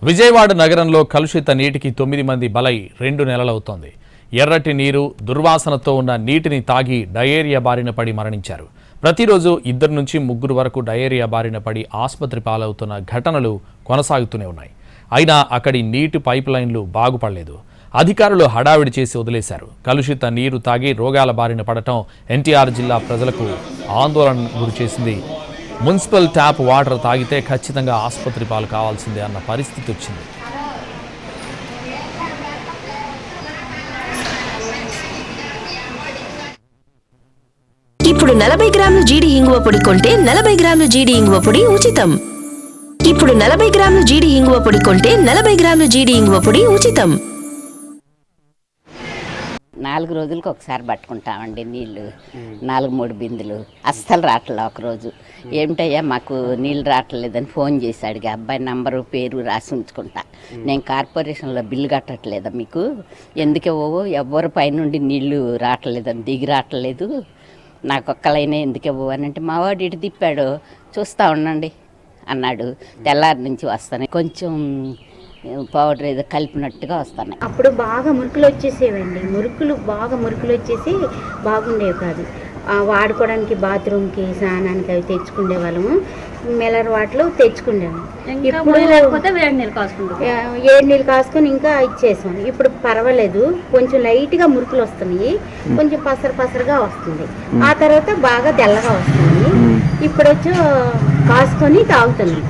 విజయవాడ నగరంలో కలుషిత నీటికి 9 మంది బలై 2 నెలలవుతోంది. ఎర్రటి నీరు, దుర్వాసనతో ఉన్న నీటిని తాగి డయేరియా బారిన పడి మరణించారు. ప్రతిరోజు 2 నుంచి 3 వరకు డయేరియా బారిన పడి ఆసుపత్రి పాలవుతున్న ఘటనలు కొనసాగుతూనే ఉన్నాయి. అయినా అక్కడి నీటి పైప్ లైన్లు బాగుపడలేదు. అధికారులు హడావిడి చేసి వదిలేశారు. కలుషిత నీరు తాగి రోగాల బారిన పడటం ఎన్టీఆర్ జిల్లా ప్రజలకు ఆందోళన గురిచేసింది. మున్సిపల్ ట్యాప్ వాటర్ తాగితే ఖచ్చితంగా ఆసుపత్రి పాలు కావాల్సిందే అన్న పరిస్థితి వచ్చింది. ఇప్పుడు 40 గ్రాముల జీడి ఇంగువ పొడి కొంటే 40 గ్రాముల జీడి ఇంగువ పొడి ఉచితం. ఇప్పుడు 40 గ్రాముల జీడి ఇంగువ పొడి కొంటే 40 గ్రాముల జీడి ఇంగువ పొడి ఉచితం. 4 రోజులకు ఒకసారి పట్టుకుంటామండి నీళ్ళు. 4-3 బిందులు అస్సలు రావట్లే. ఒకరోజు ఏమిటయ్యా మాకు నీళ్ళు రావట్లేదని ఫోన్ చేసి అడిగా. అబ్బాయి నంబరు పేరు రాసి ఉంచుకుంటా. నేను కార్పొరేషన్లో బిల్లు కట్టట్లేదా మీకు, ఎందుకే ఎవరి పైనుండి నీళ్లు రావట్లేదని దిగి రావట్లేదు, నాకు ఒక్కలైనా ఎందుకే అని అంటే మా వాడు ఇటు తిప్పాడు, చూస్తూ ఉండండి అన్నాడు. తెల్లారి నుంచి వస్తాను, కొంచెం పౌడర్ ఏదో కలిపినట్టుగా వస్తున్నాయి. అప్పుడు బాగా మురుకులు వచ్చేసేవండి. మురుకులు వచ్చేసి బాగుండేవి కాదు. వాడుకోవడానికి బాత్రూమ్కి, స్నానానికి అవి తెచ్చుకునే వాళ్ళము. మిల్లర్ వాటర్ తెచ్చుకునేవాము. ఇప్పుడు ఏడు నీళ్ళు కాసుకొని ఇంకా ఇచ్చేసాం. ఇప్పుడు పర్వాలేదు, కొంచెం లైట్గా మురుకులు వస్తున్నాయి, కొంచెం పసరుగా వస్తుంది. ఆ తర్వాత బాగా తెల్లగా వస్తుంది. ఇప్పుడు వచ్చి కాసుకొని తాగుతున్నాం.